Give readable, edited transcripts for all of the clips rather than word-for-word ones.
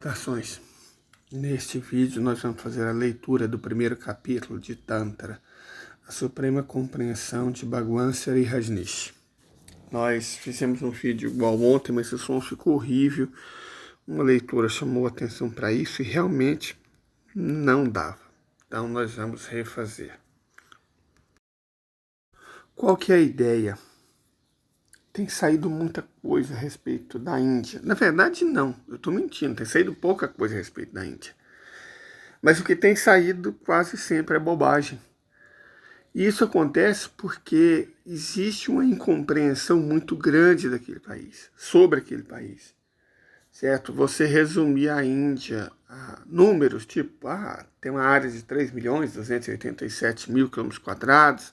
Saudações. Neste vídeo nós vamos fazer a leitura do primeiro capítulo de Tantra, a Suprema Compreensão de Bhagwan Sri Rajneesh. Nós fizemos um vídeo igual ontem, mas o som ficou horrível. Uma leitura chamou a atenção para isso e realmente não dava. Então nós vamos refazer. Qual que é a ideia? Tem saído muita coisa a respeito da Índia. Na verdade, não. Eu estou mentindo. Tem saído pouca coisa a respeito da Índia. Mas o que tem saído quase sempre é bobagem. E isso acontece porque existe uma incompreensão muito grande daquele país, sobre aquele país. Certo? Você resumir a Índia a números, tipo, tem uma área de 3.287.000 km²,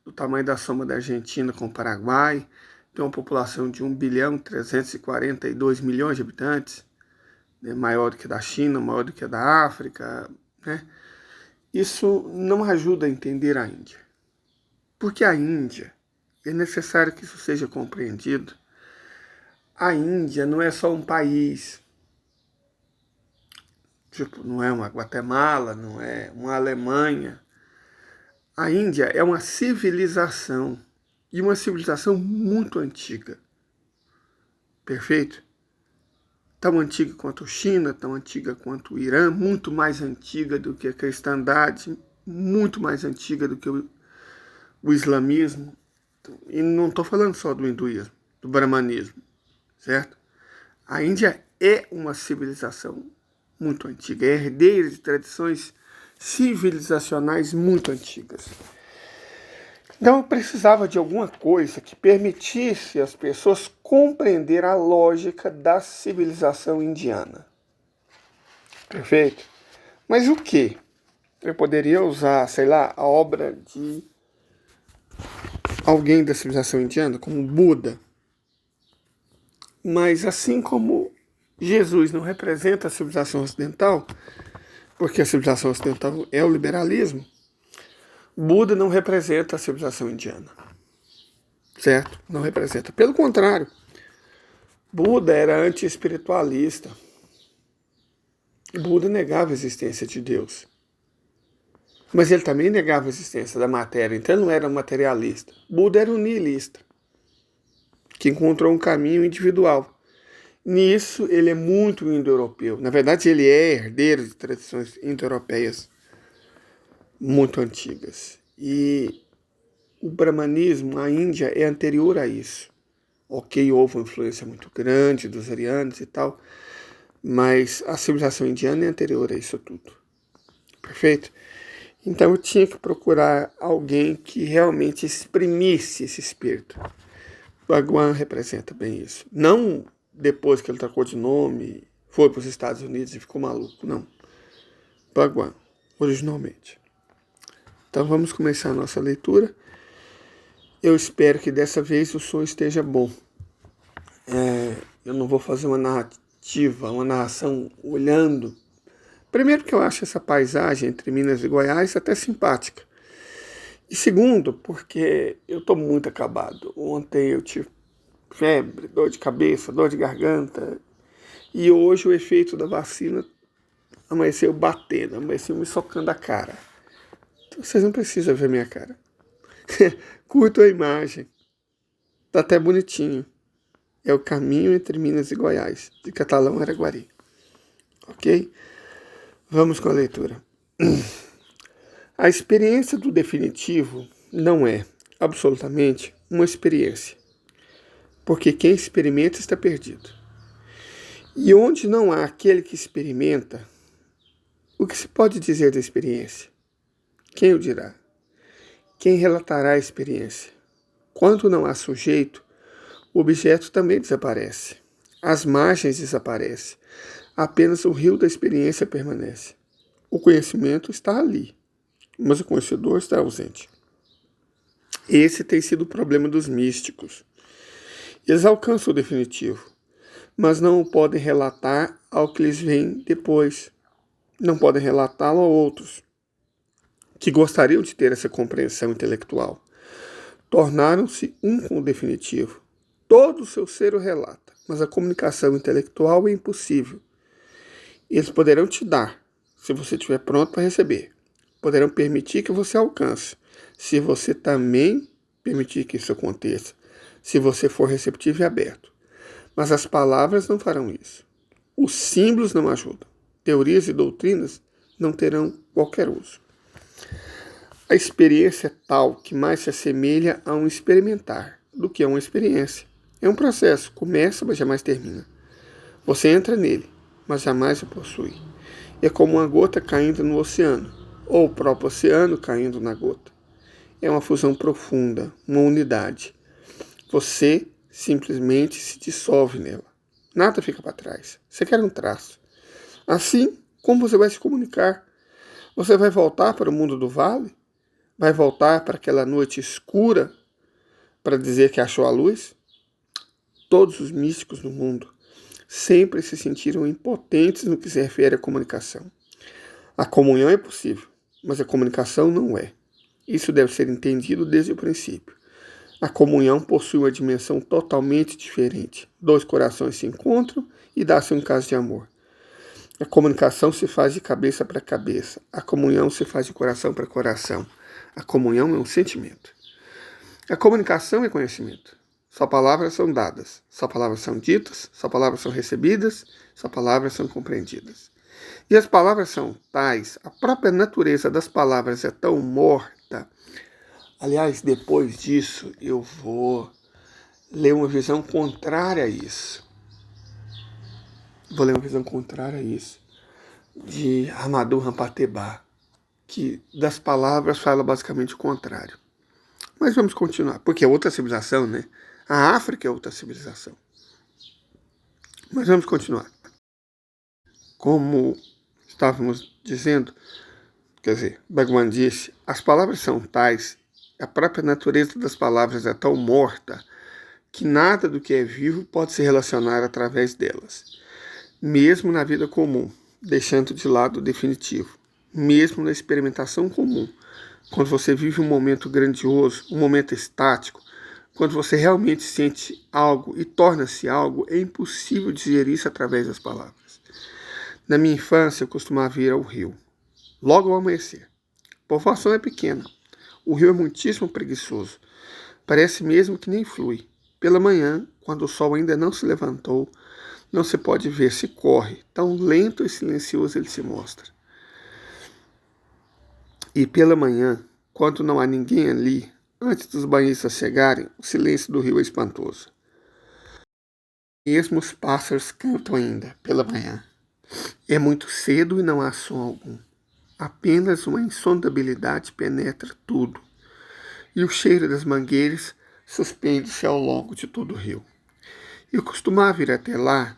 do tamanho da soma da Argentina com o Paraguai, tem uma população de 1.342.000.000 de habitantes, né, maior do que a da China, maior do que a da África, né? Isso não ajuda a entender a Índia. Porque a Índia, é necessário que isso seja compreendido, a Índia não é só um país, tipo, não é uma Guatemala, não é uma Alemanha. A Índia é uma civilização, e uma civilização muito antiga. Perfeito? Tão antiga quanto a China, tão antiga quanto o Irã, muito mais antiga do que a cristandade, muito mais antiga do que o islamismo. E não estou falando só do hinduísmo, do brahmanismo, certo? A Índia é uma civilização muito antiga, é herdeira de tradições civilizacionais muito antigas. Então eu precisava de alguma coisa que permitisse às pessoas compreender a lógica da civilização indiana. Perfeito? Mas o que? Eu poderia usar, sei lá, a obra de alguém da civilização indiana, como Buda. Mas assim como Jesus não representa a civilização ocidental, porque a civilização ocidental é o liberalismo, Buda não representa a civilização indiana. Certo? Não representa. Pelo contrário, Buda era anti-espiritualista. Buda negava a existência de Deus. Mas ele também negava a existência da matéria, então ele não era materialista. Buda era um nihilista, que encontrou um caminho individual. Nisso ele é muito indo-europeu. Na verdade, ele é herdeiro de tradições indo-europeias muito antigas. E o brahmanismo, a Índia, é anterior a isso. Ok, houve uma influência muito grande dos arianos e tal, mas a civilização indiana é anterior a isso tudo. Perfeito? Então eu tinha que procurar alguém que realmente exprimisse esse espírito. Bhagwan representa bem isso. Não depois que ele trocou de nome, foi para os Estados Unidos e ficou maluco, não. Bhagwan, originalmente. Então vamos começar a nossa leitura. Eu espero que dessa vez o som esteja bom. Eu não vou fazer uma narrativa, uma narração olhando. Primeiro que eu acho essa paisagem entre Minas e Goiás até simpática. E segundo, porque eu estou muito acabado. Ontem eu tive febre, dor de cabeça, dor de garganta. E hoje o efeito da vacina amanheceu batendo, amanheceu me socando a cara. Então vocês não precisam ver minha cara. Curtam a imagem. Tá até bonitinho. É o caminho entre Minas e Goiás, de Catalão a Araguari. Ok? Vamos com a leitura. A experiência do definitivo não é, absolutamente, uma experiência. Porque quem experimenta está perdido. E onde não há aquele que experimenta, o que se pode dizer da experiência? Quem o dirá? Quem relatará a experiência? Quando não há sujeito, o objeto também desaparece. As margens desaparecem. Apenas o rio da experiência permanece. O conhecimento está ali, mas o conhecedor está ausente. Esse tem sido o problema dos místicos. Eles alcançam o definitivo, mas não o podem relatar ao que lhes vem depois. Não podem relatá-lo a outros, que gostariam de ter essa compreensão intelectual. Tornaram-se um com o definitivo. Todo o seu ser o relata, mas a comunicação intelectual é impossível. Eles poderão te dar, se você estiver pronto para receber. Poderão permitir que você alcance, se você também permitir que isso aconteça, se você for receptivo e aberto. Mas as palavras não farão isso. Os símbolos não ajudam. Teorias e doutrinas não terão qualquer uso. A experiência é tal que mais se assemelha a um experimentar do que a uma experiência. É um processo, começa, mas jamais termina. Você entra nele, mas jamais o possui. É como uma gota caindo no oceano, ou o próprio oceano caindo na gota. É uma fusão profunda, uma unidade. Você simplesmente se dissolve nela. Nada fica para trás. Você quer um traço. Assim, como você vai se comunicar? Você vai voltar para o mundo do vale? Vai voltar para aquela noite escura para dizer que achou a luz? Todos os místicos no mundo sempre se sentiram impotentes no que se refere à comunicação. A comunhão é possível, mas a comunicação não é. Isso deve ser entendido desde o princípio. A comunhão possui uma dimensão totalmente diferente. Dois corações se encontram e dá-se um caso de amor. A comunicação se faz de cabeça para cabeça. A comunhão se faz de coração para coração. A comunhão é um sentimento. A comunicação é conhecimento. Só palavras são dadas, só palavras são ditas, só palavras são recebidas, só palavras são compreendidas. E as palavras são tais, a própria natureza das palavras é tão morta. Aliás, depois disso, eu vou ler uma visão contrária a isso. De Amadou Rampatebá, que das palavras fala basicamente o contrário. Mas vamos continuar, porque é outra civilização, né? A África é outra civilização. Mas vamos continuar. Como estávamos dizendo, quer dizer, Bhagwan disse, as palavras são tais, a própria natureza das palavras é tão morta, que nada do que é vivo pode se relacionar através delas. Mesmo na vida comum, deixando de lado o definitivo. Mesmo na experimentação comum, quando você vive um momento grandioso, um momento estático, quando você realmente sente algo e torna-se algo, é impossível dizer isso através das palavras. Na minha infância, eu costumava ir ao rio, logo ao amanhecer. A povoação é pequena. O rio é muitíssimo preguiçoso. Parece mesmo que nem flui. Pela manhã, quando o sol ainda não se levantou, não se pode ver se corre, tão lento e silencioso ele se mostra. E pela manhã, quando não há ninguém ali, antes dos banhistas chegarem, o silêncio do rio é espantoso. Mesmo os pássaros cantam ainda pela manhã. É muito cedo e não há som algum. Apenas uma insondabilidade penetra tudo. E o cheiro das mangueiras suspende-se ao longo de todo o rio. Eu costumava ir até lá,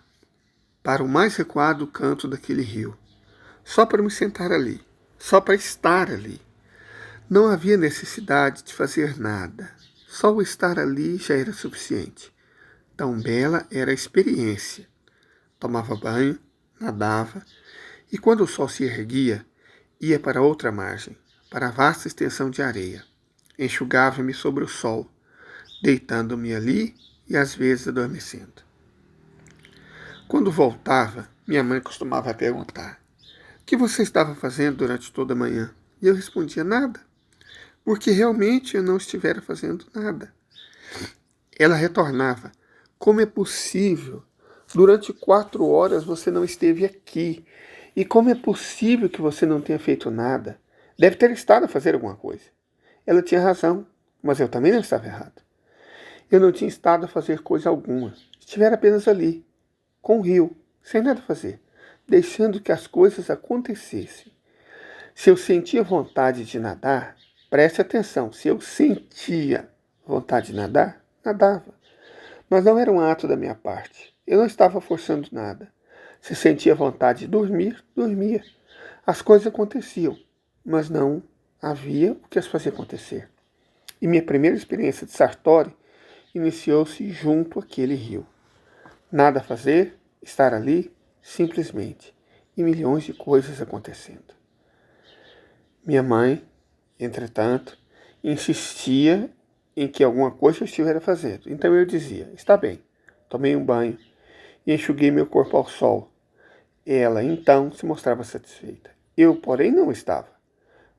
para o mais recuado canto daquele rio, só para me sentar ali, só para estar ali. Não havia necessidade de fazer nada. Só o estar ali já era suficiente. Tão bela era a experiência. Tomava banho, nadava, e quando o sol se erguia, ia para outra margem, para a vasta extensão de areia. Enxugava-me sobre o sol, deitando-me ali e às vezes adormecendo. Quando voltava, minha mãe costumava perguntar: "O que você estava fazendo durante toda a manhã?" E eu respondia: "Nada." Porque realmente eu não estivera fazendo nada. Ela retornava: "Como é possível? Durante 4 horas você não esteve aqui. E como é possível que você não tenha feito nada? Deve ter estado a fazer alguma coisa." Ela tinha razão, mas eu também não estava errado. Eu não tinha estado a fazer coisa alguma. Estivera apenas ali, com o rio, sem nada fazer, deixando que as coisas acontecessem. Se eu sentia vontade de nadar, preste atenção, se eu sentia vontade de nadar, nadava. Mas não era um ato da minha parte. Eu não estava forçando nada. Se sentia vontade de dormir, dormia. As coisas aconteciam, mas não havia o que as fazia acontecer. E minha primeira experiência de Sartori iniciou-se junto àquele rio. Nada a fazer, estar ali, simplesmente, e milhões de coisas acontecendo. Minha mãe, entretanto, insistia em que alguma coisa eu estivesse fazendo. Então eu dizia: "Está bem." Tomei um banho e enxuguei meu corpo ao sol. Ela, então, se mostrava satisfeita. Eu, porém, não estava,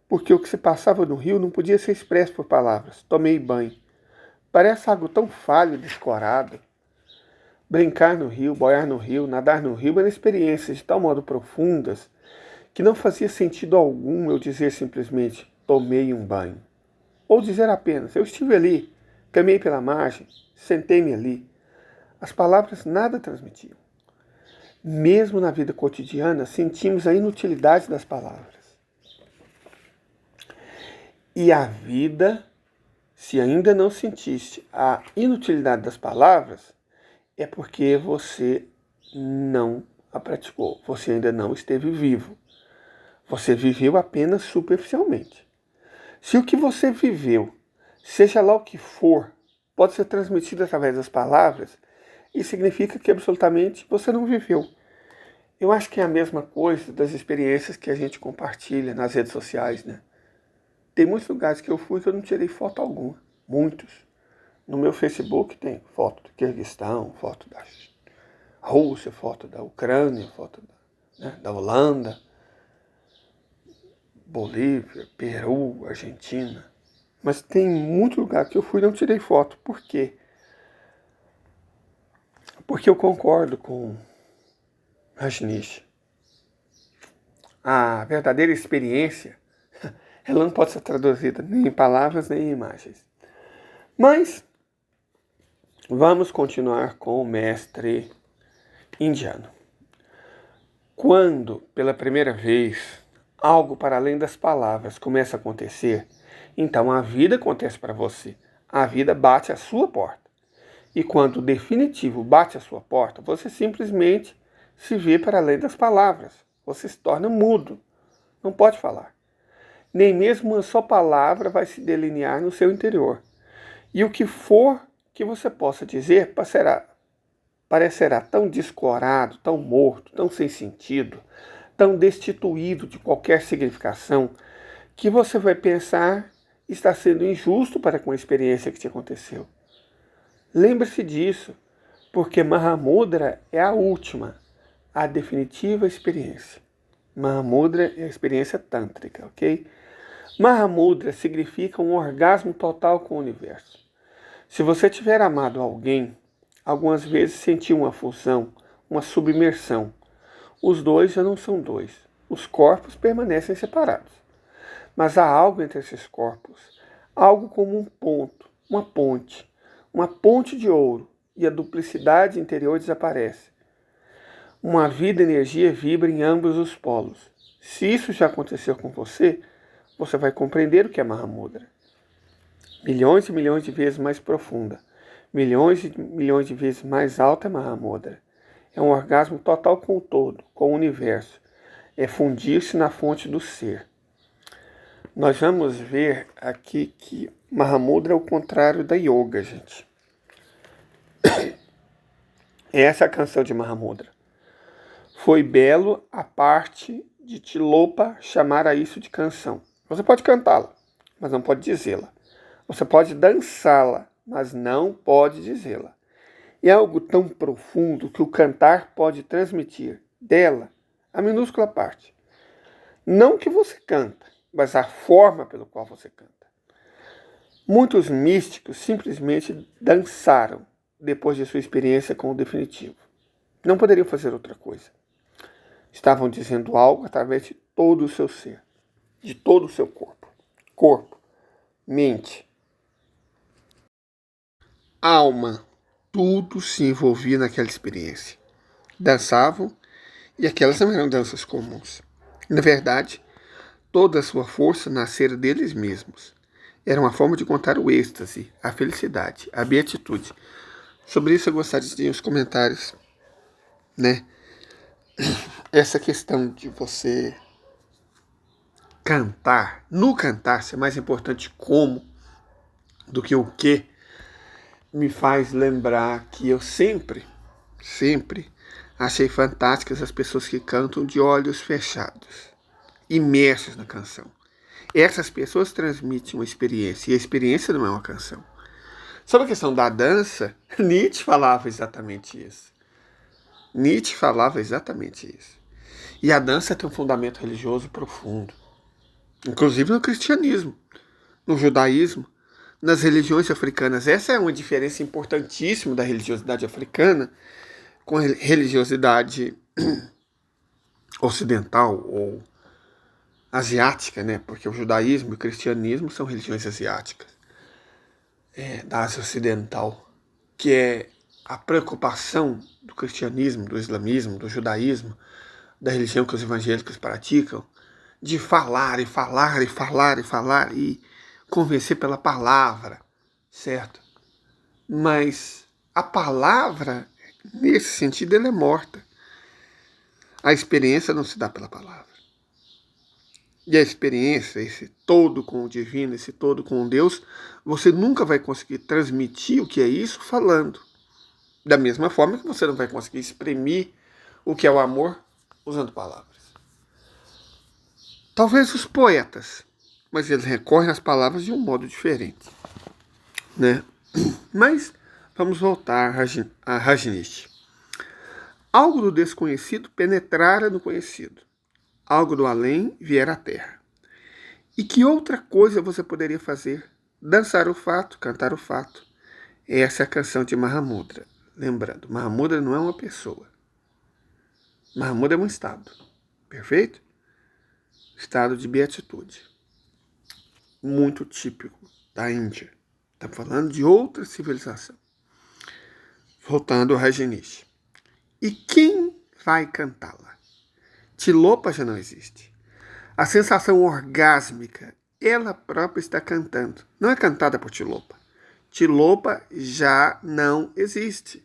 porque o que se passava no rio não podia ser expresso por palavras. Tomei banho. Parece algo tão falho e descorado. Brincar no rio, boiar no rio, nadar no rio eram experiências de tal modo profundas que não fazia sentido algum eu dizer simplesmente tomei um banho. Ou dizer apenas eu estive ali, caminhei pela margem, sentei-me ali. As palavras nada transmitiam. Mesmo na vida cotidiana, sentimos a inutilidade das palavras. E a vida, se ainda não sentiste a inutilidade das palavras, é porque você não a praticou. Você ainda não esteve vivo. Você viveu apenas superficialmente. Se o que você viveu, seja lá o que for, pode ser transmitido através das palavras, isso significa que absolutamente você não viveu. Eu acho que é a mesma coisa das experiências que a gente compartilha nas redes sociais, né? Tem muitos lugares que eu fui que eu não tirei foto alguma. Muitos. No meu Facebook tem foto do Quirguistão, foto da Rússia, foto da Ucrânia, foto da Holanda, Bolívia, Peru, Argentina. Mas tem muito lugar que eu fui e não tirei foto. Por quê? Porque eu concordo com Rajneesh. A verdadeira experiência, ela não pode ser traduzida nem em palavras nem em imagens. Mas vamos continuar com o mestre indiano. Quando, pela primeira vez, algo para além das palavras começa a acontecer, então a vida acontece para você. A vida bate à sua porta. E quando o definitivo bate à sua porta, você simplesmente se vê para além das palavras. Você se torna mudo. Não pode falar. Nem mesmo uma só palavra vai se delinear no seu interior. E o que for que você possa dizer parecerá tão descorado, tão morto, tão sem sentido, tão destituído de qualquer significação, que você vai pensar está sendo injusto para com a experiência que te aconteceu. Lembre-se disso, porque Mahamudra é a última, a definitiva experiência. Mahamudra é a experiência tântrica, ok? Mahamudra significa um orgasmo total com o universo. Se você tiver amado alguém, algumas vezes sentiu uma fusão, uma submersão. Os dois já não são dois. Os corpos permanecem separados. Mas há algo entre esses corpos, algo como um ponto, uma ponte de ouro, e a duplicidade interior desaparece. Uma vida e energia vibra em ambos os polos. Se isso já aconteceu com você, você vai compreender o que é Mahamudra. Milhões e milhões de vezes mais profunda, milhões e milhões de vezes mais alta é Mahamudra. É um orgasmo total com o todo, com o universo. É fundir-se na fonte do ser. Nós vamos ver aqui que Mahamudra é o contrário da yoga, gente. Essa é a canção de Mahamudra. Foi belo a parte de Tilopa chamar a isso de canção. Você pode cantá-la, mas não pode dizê-la. Você pode dançá-la, mas não pode dizê-la. É algo tão profundo que o cantar pode transmitir dela a minúscula parte. Não que você canta, mas a forma pela qual você canta. Muitos místicos simplesmente dançaram depois de sua experiência com o definitivo. Não poderiam fazer outra coisa. Estavam dizendo algo através de todo o seu ser, de todo o seu corpo. Corpo, mente, alma, tudo se envolvia naquela experiência. Dançavam, e aquelas não eram danças comuns. Na verdade, toda a sua força nascera deles mesmos. Era uma forma de contar o êxtase, a felicidade, a beatitude. Sobre isso eu gostaria de uns comentários, né? Essa questão de você cantar, no cantar ser mais importante como do que o que, me faz lembrar que eu sempre achei fantásticas as pessoas que cantam de olhos fechados, imersos na canção. Essas pessoas transmitem uma experiência, e a experiência não é uma canção. Sobre a questão da dança, Nietzsche falava exatamente isso. E a dança tem um fundamento religioso profundo, inclusive no cristianismo, no judaísmo, nas religiões africanas. Essa é uma diferença importantíssima da religiosidade africana com a religiosidade ocidental ou asiática, né? Porque o judaísmo e o cristianismo são religiões asiáticas, da Ásia Ocidental, que é a preocupação do cristianismo, do islamismo, do judaísmo, da religião que os evangélicos praticam, de falar e falar e falar e falar e convencer pela palavra, certo? Mas a palavra, nesse sentido, ela é morta. A experiência não se dá pela palavra. E a experiência, esse todo com o divino, esse todo com Deus, você nunca vai conseguir transmitir o que é isso falando. Da mesma forma que você não vai conseguir exprimir o que é o amor usando palavras. Talvez os poetas, mas eles recorrem às palavras de um modo diferente, né? Mas vamos voltar a Rajneesh. Algo do desconhecido penetrara no conhecido. Algo do além viera à terra. E que outra coisa você poderia fazer? Dançar o fato, cantar o fato. Essa é a canção de Mahamudra. Lembrando, Mahamudra não é uma pessoa. Mahamudra é um estado. Perfeito? Estado de beatitude. Muito típico da Índia. Está falando de outra civilização. Voltando ao Rajneesh. E quem vai cantá-la? Tilopa já não existe. A sensação orgásmica, ela própria está cantando. Não é cantada por Tilopa. Tilopa já não existe.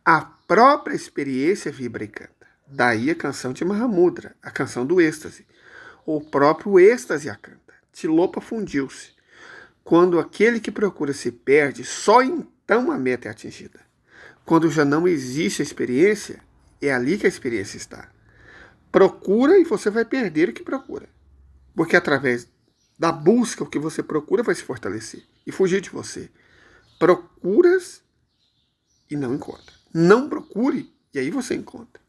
A própria experiência vibra e canta. Daí a canção de Mahamudra, a canção do êxtase. O próprio êxtase a canta. Tilopa fundiu-se. Quando aquele que procura se perde, só então a meta é atingida. Quando já não existe a experiência, é ali que a experiência está. Procura e você vai perder o que procura. Porque através da busca, o que você procura vai se fortalecer e fugir de você. Procuras e não encontra. Não procure e aí você encontra.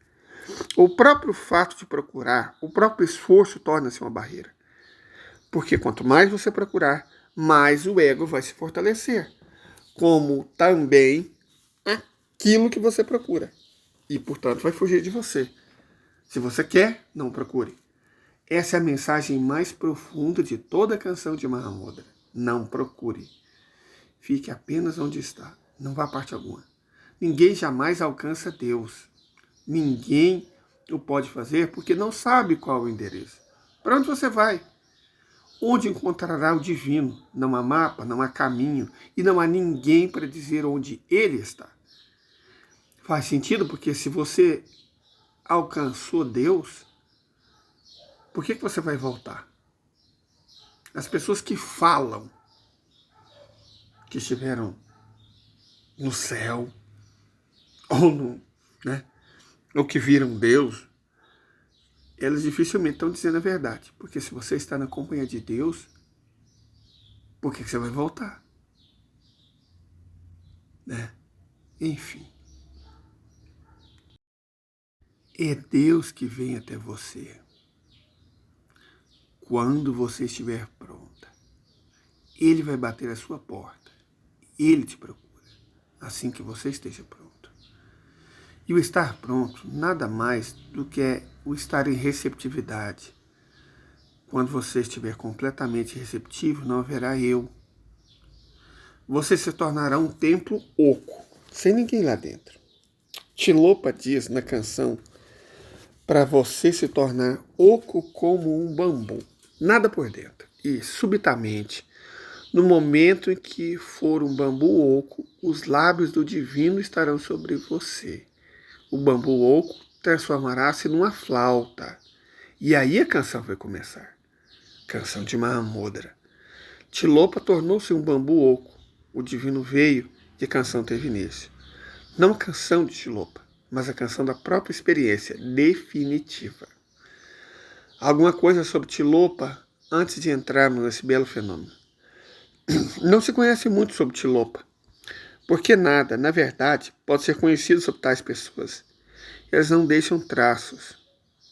O próprio fato de procurar, o próprio esforço torna-se uma barreira. Porque quanto mais você procurar, mais o ego vai se fortalecer. Como também aquilo que você procura. E, portanto, vai fugir de você. Se você quer, não procure. Essa é a mensagem mais profunda de toda a canção de Mahamudra. Não procure. Fique apenas onde está. Não vá a parte alguma. Ninguém jamais alcança Deus. Ninguém o pode fazer porque não sabe qual é o endereço. Para onde você vai? Onde encontrará o divino? Não há mapa, não há caminho e não há ninguém para dizer onde ele está. Faz sentido porque se você alcançou Deus, por que você vai voltar? As pessoas que falam que estiveram no céu ou que viram Deus, elas dificilmente estão dizendo a verdade. Porque se você está na companhia de Deus, por que você vai voltar? Né? Enfim. É Deus que vem até você quando você estiver pronta. Ele vai bater a sua porta. Ele te procura assim que você esteja pronto. E o estar pronto nada mais do que é o estar em receptividade. Quando você estiver completamente receptivo, não haverá eu. Você se tornará um templo oco, sem ninguém lá dentro. Tilopa diz na canção para você se tornar oco como um bambu, nada por dentro. E subitamente, no momento em que for um bambu oco, os lábios do divino estarão sobre você. O bambu oco transformará-se numa flauta. E aí a canção vai começar. Canção de Mahamudra. Tilopa tornou-se um bambu oco. O divino veio e a canção teve início. Não a canção de Tilopa, mas a canção da própria experiência definitiva. Alguma coisa sobre Tilopa antes de entrarmos nesse belo fenômeno. Não se conhece muito sobre Tilopa, porque nada, na verdade, pode ser conhecido sobre tais pessoas. Elas não deixam traços.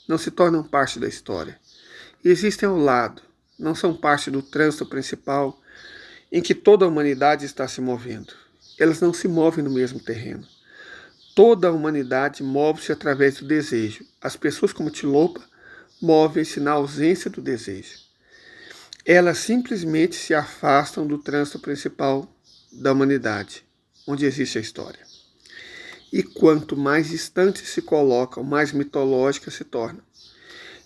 não se tornam parte da história. Existem ao lado, não são parte do trânsito principal em que toda a humanidade está se movendo. Elas não se movem no mesmo terreno. Toda a humanidade move-se através do desejo. As pessoas como Tilopa movem-se na ausência do desejo. Elas simplesmente se afastam do trânsito principal da humanidade, onde existe a história. E quanto mais distantes se colocam, mais mitológicas se tornam.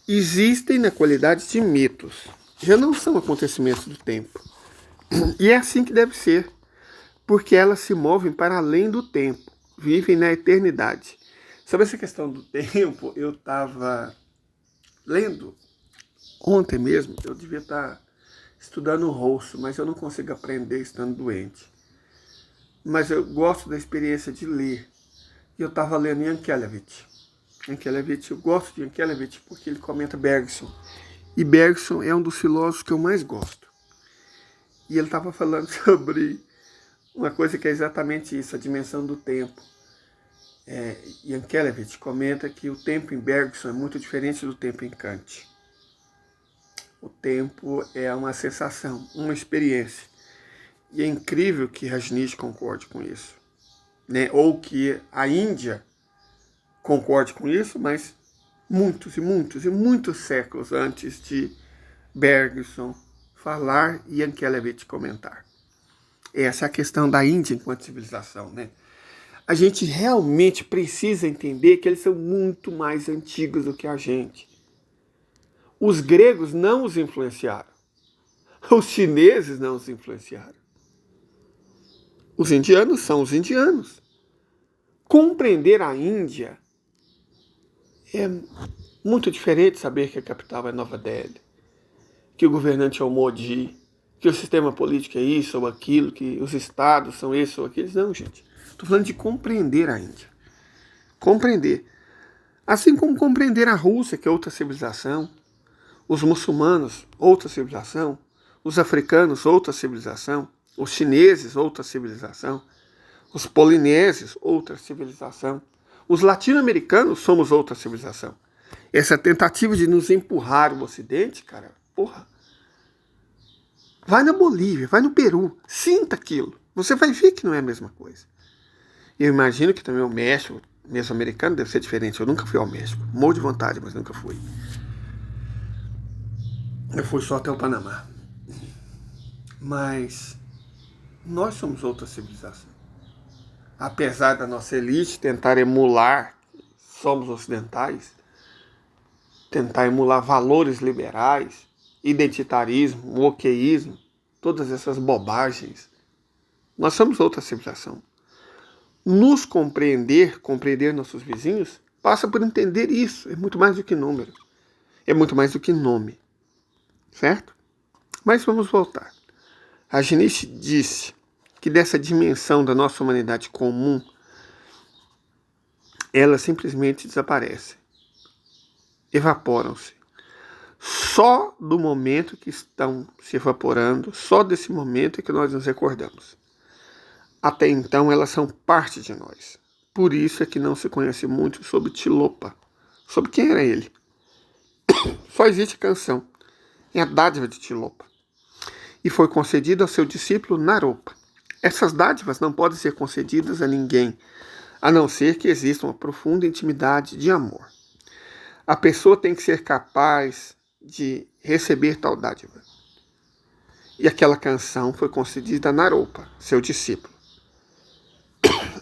Existem na qualidade de mitos, já não são acontecimentos do tempo. E é assim que deve ser, porque elas se movem para além do tempo, vivem na eternidade. Sobre essa questão do tempo, eu estava lendo ontem mesmo, eu devia estar estudando russo, mas eu não consigo aprender estando doente. Mas eu gosto da experiência de ler. E eu estava lendo Yankelevich. Eu gosto de Yankelevich porque ele comenta Bergson. E Bergson é um dos filósofos que eu mais gosto. E ele estava falando sobre uma coisa que é exatamente isso, a dimensão do tempo. Yankelevich comenta que o tempo em Bergson é muito diferente do tempo em Kant. O tempo é uma sensação, uma experiência. E é incrível que Rajneesh concorde com isso. Né? Ou que a Índia concorde com isso, mas muitos e muitos e muitos séculos antes de Bergson falar e Yankelevich comentar. Essa é a questão da Índia enquanto civilização. Né? A gente realmente precisa entender que eles são muito mais antigos do que a gente. Os gregos não os influenciaram. Os chineses não os influenciaram. Os indianos são os indianos. Compreender a Índia é muito diferente de saber que a capital é Nova Delhi, que o governante é o Modi, que o sistema político é isso ou aquilo, que os estados são isso ou aqueles. Não, gente. Estou falando de compreender a Índia. Compreender. Assim como compreender a Rússia, que é outra civilização, os muçulmanos, outra civilização, os africanos, outra civilização, os chineses, outra civilização, os polinésios, outra civilização, os latino-americanos, somos outra civilização. Essa tentativa de nos empurrar o Ocidente, cara, porra, vai na Bolívia, vai no Peru, sinta aquilo, você vai ver que não é a mesma coisa. Eu imagino que também o México, mesmo americano, deve ser diferente. Eu nunca fui ao México, morro de vontade, mas nunca fui. Eu fui só até o Panamá. Mas nós somos outra civilização. Apesar da nossa elite tentar emular, somos ocidentais, tentar emular valores liberais, identitarismo, wokeísmo, todas essas bobagens, nós somos outra civilização. Nos compreender nossos vizinhos, passa por entender isso. É muito mais do que número. É muito mais do que nome. Certo? Mas vamos voltar. Rajneesh disse que dessa dimensão da nossa humanidade comum, elas simplesmente desaparecem, evaporam-se. Só do momento que estão se evaporando, só desse momento é que nós nos recordamos. Até então elas são parte de nós. Por isso é que não se conhece muito sobre Tilopa, sobre quem era ele. Só existe canção. É a dádiva de Tilopa. E foi concedida ao seu discípulo Naropa. Essas dádivas não podem ser concedidas a ninguém, a não ser que exista uma profunda intimidade de amor. A pessoa tem que ser capaz de receber tal dádiva. E aquela canção foi concedida a Naropa, seu discípulo.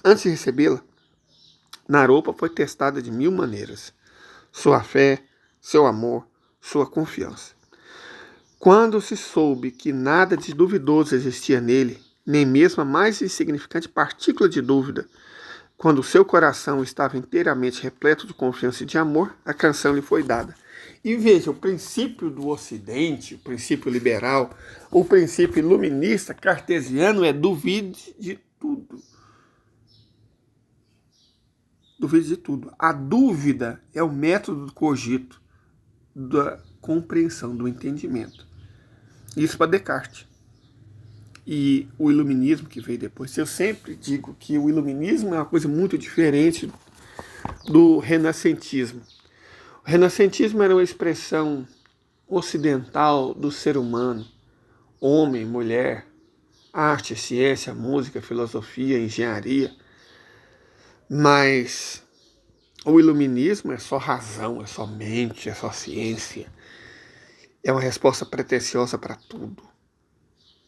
Antes de recebê-la, Naropa foi testada de 1000 maneiras. Sua fé, seu amor, sua confiança. Quando se soube que nada de duvidoso existia nele, nem mesmo a mais insignificante partícula de dúvida, quando seu coração estava inteiramente repleto de confiança e de amor, a canção lhe foi dada. E veja, o princípio do Ocidente, o princípio liberal, o princípio iluminista, cartesiano é duvide de tudo. Duvide de tudo. A dúvida é o método do cogito, da compreensão, do entendimento. Isso para Descartes. E o iluminismo que veio depois. Eu sempre digo que o iluminismo é uma coisa muito diferente do renascentismo. O O renascentismo era uma expressão ocidental do ser humano, homem, mulher, arte, ciência, música, filosofia, engenharia, mas o iluminismo é só razão, é só mente, é só ciência, é uma resposta pretensiosa para tudo.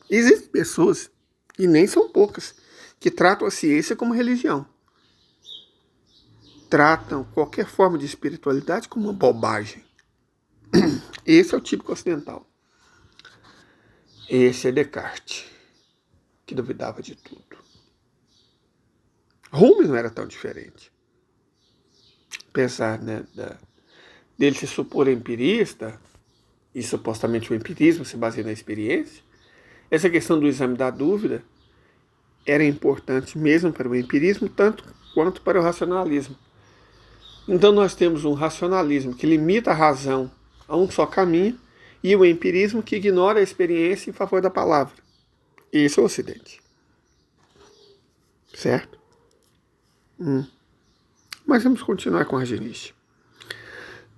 Existem pessoas, e nem são poucas, que tratam a ciência como religião. Tratam qualquer forma de espiritualidade como uma bobagem. Esse é o típico ocidental. Esse é Descartes, que duvidava de tudo. Rumi não era tão diferente. Apesar, né, dele se supor empirista, e supostamente o empirismo se baseia na experiência, essa questão do exame da dúvida era importante mesmo para o empirismo, tanto quanto para o racionalismo. Então nós temos um racionalismo que limita a razão a um só caminho e o empirismo que ignora a experiência em favor da palavra. Esse é o Ocidente. Certo? Mas vamos continuar com a Geniche.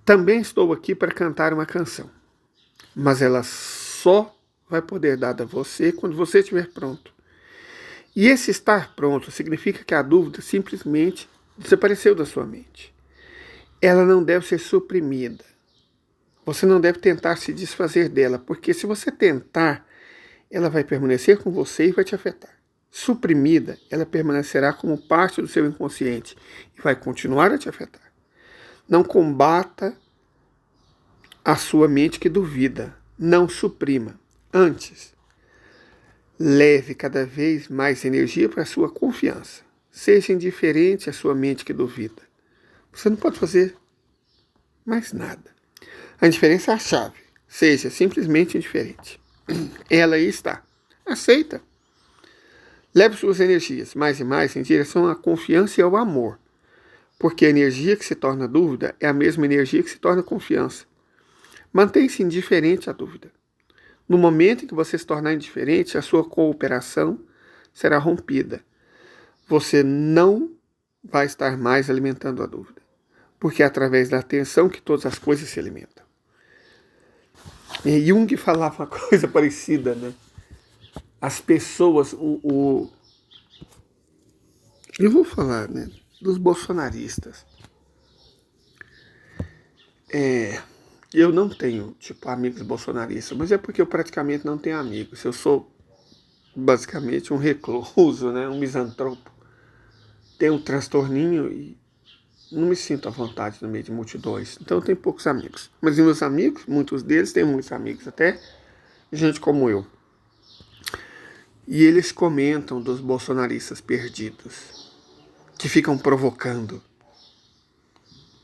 Também estou aqui para cantar uma canção, mas ela só vai poder dada a você quando você estiver pronto. E esse estar pronto significa que a dúvida simplesmente desapareceu da sua mente. Ela não deve ser suprimida. Você não deve tentar se desfazer dela, porque se você tentar, ela vai permanecer com você e vai te afetar. Suprimida, ela permanecerá como parte do seu inconsciente e vai continuar a te afetar. Não combata a sua mente que duvida. Não suprima. Antes, leve cada vez mais energia para a sua confiança. Seja indiferente à sua mente que duvida. Você não pode fazer mais nada. A indiferença é a chave. Seja simplesmente indiferente. Ela aí está. Aceita. Leve suas energias mais e mais em direção à confiança e ao amor. Porque a energia que se torna dúvida é a mesma energia que se torna confiança. Mantenha-se indiferente à dúvida. No momento em que você se tornar indiferente, a sua cooperação será rompida. Você não vai estar mais alimentando a dúvida. Porque é através da atenção que todas as coisas se alimentam. E Jung falava uma coisa parecida, né? As pessoas, eu vou falar, né, dos bolsonaristas. Eu não tenho, amigos bolsonaristas, mas é porque eu praticamente não tenho amigos. Eu sou basicamente um recluso, né, um misantropo. Tenho um transtorninho e não me sinto à vontade no meio de multidões. Então eu tenho poucos amigos. Mas meus amigos, muitos deles têm muitos amigos, até gente como eu. E eles comentam dos bolsonaristas perdidos, que ficam provocando,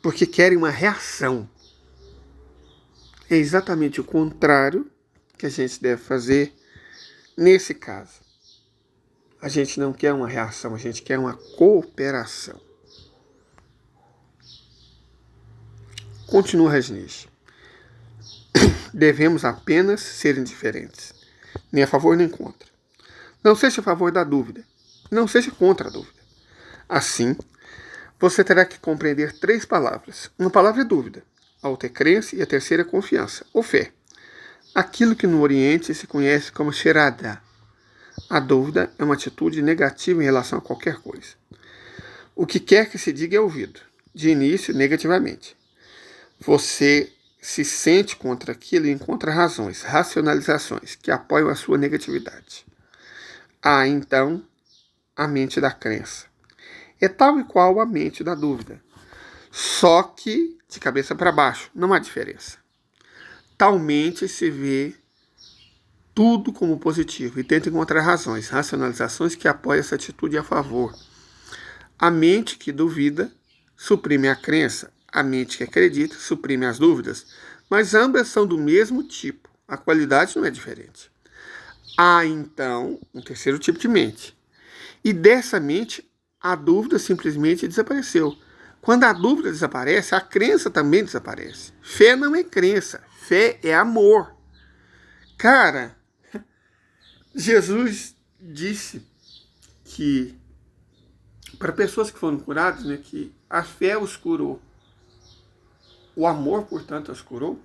porque querem uma reação. É exatamente o contrário que a gente deve fazer nesse caso. A gente não quer uma reação, a gente quer uma cooperação. Continua Rajneesh. Devemos apenas ser indiferentes, nem a favor nem contra. Não seja a favor da dúvida, não seja contra a dúvida. Assim, você terá que compreender 3 palavras. Uma palavra é dúvida, a outra é crença e a terceira é confiança, ou fé. Aquilo que no Oriente se conhece como Shraddha. A dúvida é uma atitude negativa em relação a qualquer coisa. O que quer que se diga é ouvido, de início negativamente. Você se sente contra aquilo e encontra razões, racionalizações que apoiam a sua negatividade. Há, então, a mente da crença. É tal e qual a mente da dúvida. Só que de cabeça para baixo, não há diferença. Tal mente se vê tudo como positivo e tenta encontrar razões, racionalizações que apoiam essa atitude a favor. A mente que duvida suprime a crença. A mente que acredita suprime as dúvidas. Mas ambas são do mesmo tipo. A qualidade não é diferente. Há, então, um terceiro tipo de mente. E dessa mente, a dúvida simplesmente desapareceu. Quando a dúvida desaparece, a crença também desaparece. Fé não é crença. Fé é amor. Cara, Jesus disse que, para pessoas que foram curadas, né, que a fé os curou. O amor, portanto, os curou?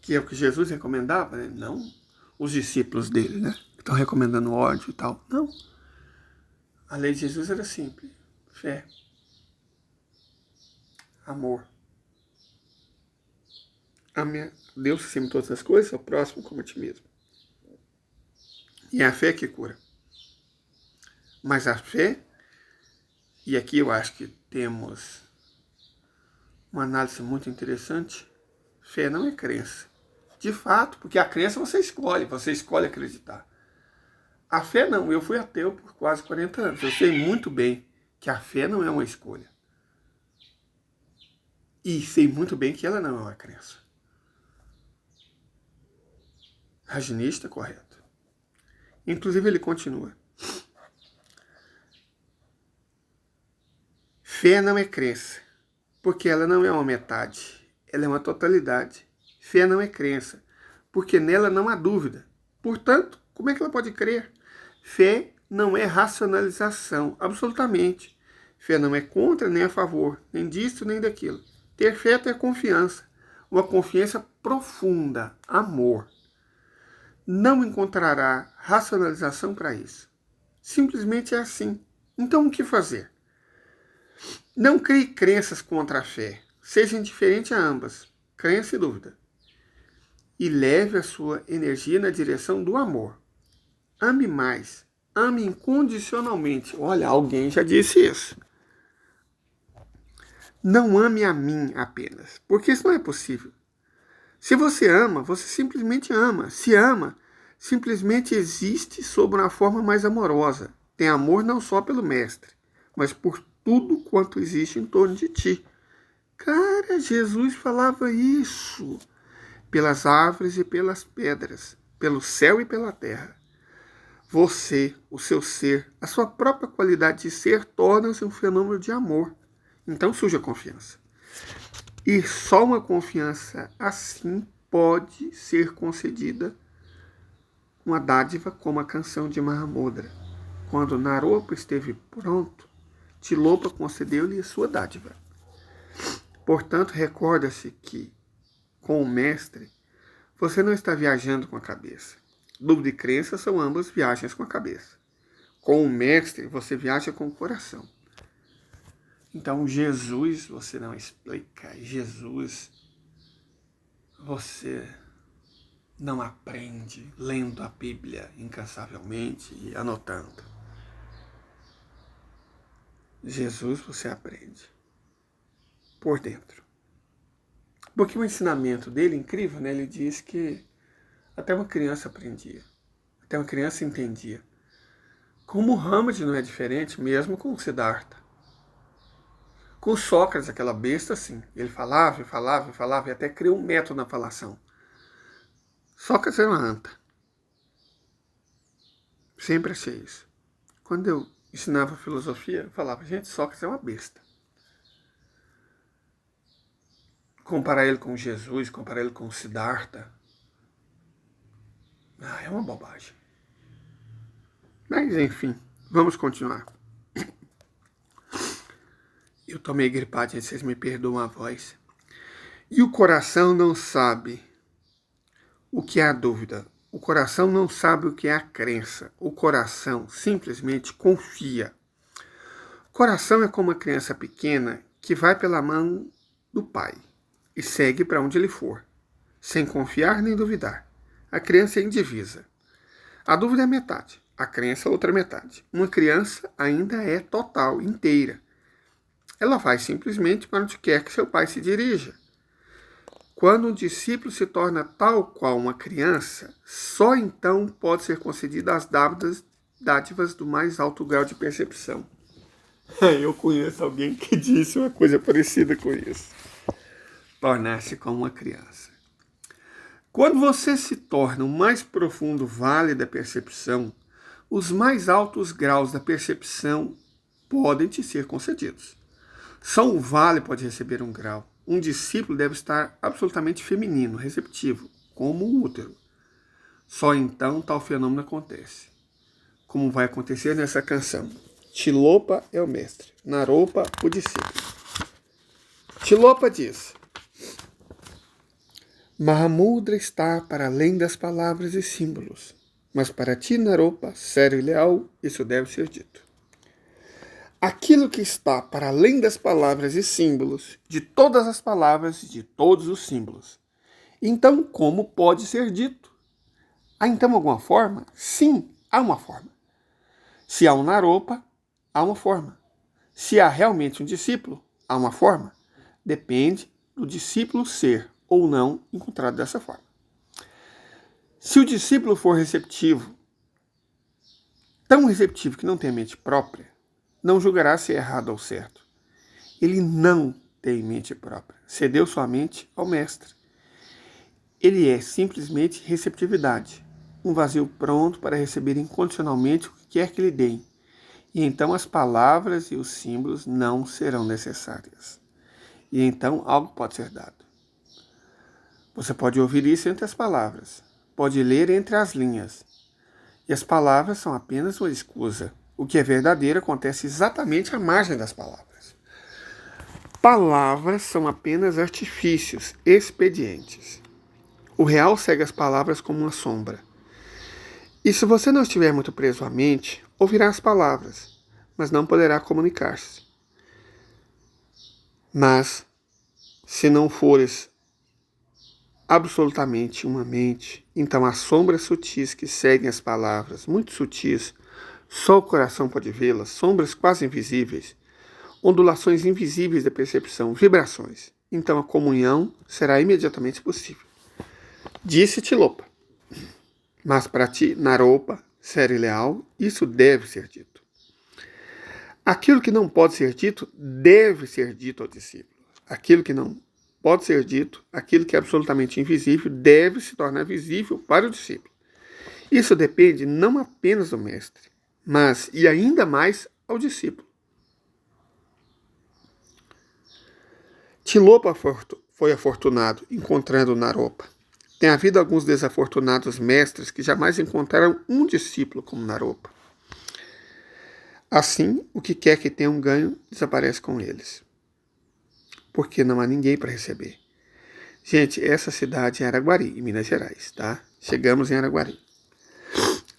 Que é o que Jesus recomendava, né? Não os discípulos dele, né? Que estão recomendando ódio e tal. Não. A lei de Jesus era simples. Fé. Amor. Ame Deus acima de todas as coisas, ao próximo como a ti mesmo. E é a fé que cura. Mas a fé, e aqui eu acho que temos uma análise muito interessante, fé não é crença. De fato, porque a crença você escolhe acreditar. A fé não, eu fui ateu por quase 40 anos. Eu sei muito bem que a fé não é uma escolha. E sei muito bem que ela não é uma crença. Raginista, correto. Inclusive ele continua. Fé não é crença, porque ela não é uma metade, ela é uma totalidade. Fé não é crença, porque nela não há dúvida. Portanto, como é que ela pode crer? Fé não é racionalização, absolutamente. Fé não é contra nem a favor, nem disso nem daquilo. Ter fé é ter confiança, uma confiança profunda, amor. Não encontrará racionalização para isso. Simplesmente é assim. Então o que fazer? Não crie crenças contra a fé. Seja indiferente a ambas, crença e dúvida. E leve a sua energia na direção do amor. Ame mais. Ame incondicionalmente. Olha, alguém já disse isso. Não ame a mim apenas, porque isso não é possível. Se você ama, você simplesmente ama. Se ama, simplesmente existe sob uma forma mais amorosa. Tem amor não só pelo mestre, mas por tudo quanto existe em torno de ti. Cara, Jesus falava isso. Pelas árvores e pelas pedras, pelo céu e pela terra. Você, o seu ser, a sua própria qualidade de ser torna-se um fenômeno de amor. Então surge a confiança. E só uma confiança assim pode ser concedida uma dádiva como a canção de Mahamudra. Quando Naropa esteve pronto, Tilopa concedeu-lhe a sua dádiva. Portanto, recorda-se que, com o mestre, você não está viajando com a cabeça. Dúvida e crença são ambas viagens com a cabeça. Com o mestre, você viaja com o coração. Então, Jesus, você não explica. Jesus, você não aprende lendo a Bíblia incansavelmente e anotando. Jesus, você aprende por dentro. Porque o ensinamento dele é incrível, né? Ele diz que até uma criança aprendia, até uma criança entendia. Com Muhammad não é diferente, mesmo com Siddhartha. Com Sócrates, aquela besta, assim, ele falava e falava e falava e até criou um método na falação. Sócrates era uma anta. Sempre achei isso. Quando eu ensinava filosofia, eu falava, gente, Sócrates é uma besta. Comparar ele com Jesus, comparar ele com Siddhartha, é uma bobagem. Mas, enfim, vamos continuar. Eu tomei gripado, gente, vocês me perdoam a voz. E o coração não sabe o que é a dúvida. O coração não sabe o que é a crença. O coração simplesmente confia. O coração é como uma criança pequena que vai pela mão do pai e segue para onde ele for, sem confiar nem duvidar. A criança é indivisa. A dúvida é metade, a crença é outra metade. Uma criança ainda é total, inteira. Ela vai simplesmente para onde quer que seu pai se dirija. Quando um discípulo se torna tal qual uma criança, só então pode ser concedida as dádivas do mais alto grau de percepção. Eu conheço alguém que disse uma coisa parecida com isso. Tornar-se como uma criança. Quando você se torna o mais profundo vale da percepção, os mais altos graus da percepção podem te ser concedidos. Só um vale pode receber um grau. Um discípulo deve estar absolutamente feminino, receptivo, como um útero. Só então tal fenômeno acontece. Como vai acontecer nessa canção. Tilopa é o mestre, Naropa o discípulo. Tilopa diz: Mahamudra está para além das palavras e símbolos, mas para ti, Naropa, sério e leal, isso deve ser dito. Aquilo que está para além das palavras e símbolos, de todas as palavras e de todos os símbolos. Então, como pode ser dito? Há então alguma forma? Sim, há uma forma. Se há um Naropa, há uma forma. Se há realmente um discípulo, há uma forma. Depende do discípulo ser ou não encontrado dessa forma. Se o discípulo for receptivo, tão receptivo que não tem mente própria, não julgará se é errado ou certo. Ele não tem mente própria. Cedeu sua mente ao mestre. Ele é simplesmente receptividade, um vazio pronto para receber incondicionalmente o que quer que lhe deem. E então as palavras e os símbolos não serão necessárias. E então algo pode ser dado. Você pode ouvir isso entre as palavras, pode ler entre as linhas. E as palavras são apenas uma escusa. O que é verdadeiro acontece exatamente à margem das palavras. Palavras são apenas artifícios, expedientes. O real segue as palavras como uma sombra. E se você não estiver muito preso à mente, ouvirá as palavras, mas não poderá comunicar-se. Mas, se não fores absolutamente uma mente, então as sombras sutis que seguem as palavras, muito sutis, só o coração pode vê-las, sombras quase invisíveis, ondulações invisíveis da percepção, vibrações. Então a comunhão será imediatamente possível. Disse Tilopa. Mas para ti, Naropa, sério e leal, isso deve ser dito. Aquilo que não pode ser dito, deve ser dito ao discípulo. Aquilo que não pode ser dito, aquilo que é absolutamente invisível, deve se tornar visível para o discípulo. Isso depende não apenas do mestre, mas, e ainda mais, ao discípulo. Tilopa foi afortunado encontrando Naropa. Tem havido alguns desafortunados mestres que jamais encontraram um discípulo como Naropa. Assim, o que quer que tenha um ganho desaparece com eles. Porque não há ninguém para receber. Gente, essa cidade é Araguari, em Minas Gerais, tá? Chegamos em Araguari.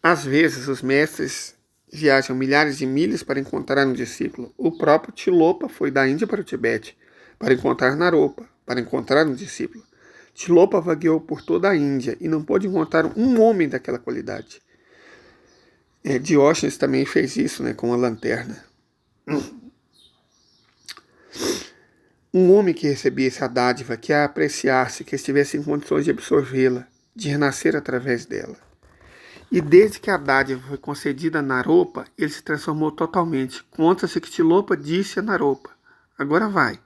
Às vezes, os mestres viajam milhares de milhas para encontrar um discípulo. O próprio Tilopa foi da Índia para o Tibete para encontrar Naropa, para encontrar um discípulo. Tilopa vagueou por toda a Índia e não pôde encontrar um homem daquela qualidade. Diógenes também fez isso, com a lanterna. Um homem que recebesse a dádiva, que a apreciasse, que estivesse em condições de absorvê-la, de renascer através dela. E desde que a dádiva foi concedida a Naropa, ele se transformou totalmente. Conta-se que Tilopa disse a Naropa: agora vai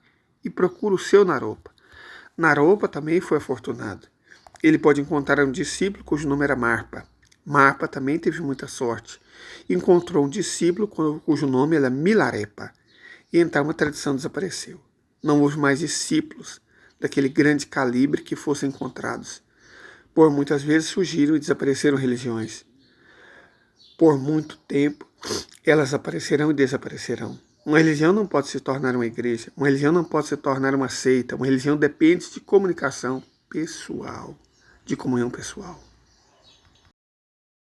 e procura o seu Naropa. Naropa também foi afortunado. Ele pode encontrar um discípulo cujo nome era Marpa. Marpa também teve muita sorte. Encontrou um discípulo cujo nome era Milarepa. E então a tradição desapareceu. Não houve mais discípulos daquele grande calibre que fossem encontrados. Por muitas vezes surgiram e desapareceram religiões. Por muito tempo, elas aparecerão e desaparecerão. Uma religião não pode se tornar uma igreja. Uma religião não pode se tornar uma seita. Uma religião depende de comunicação pessoal, de comunhão pessoal.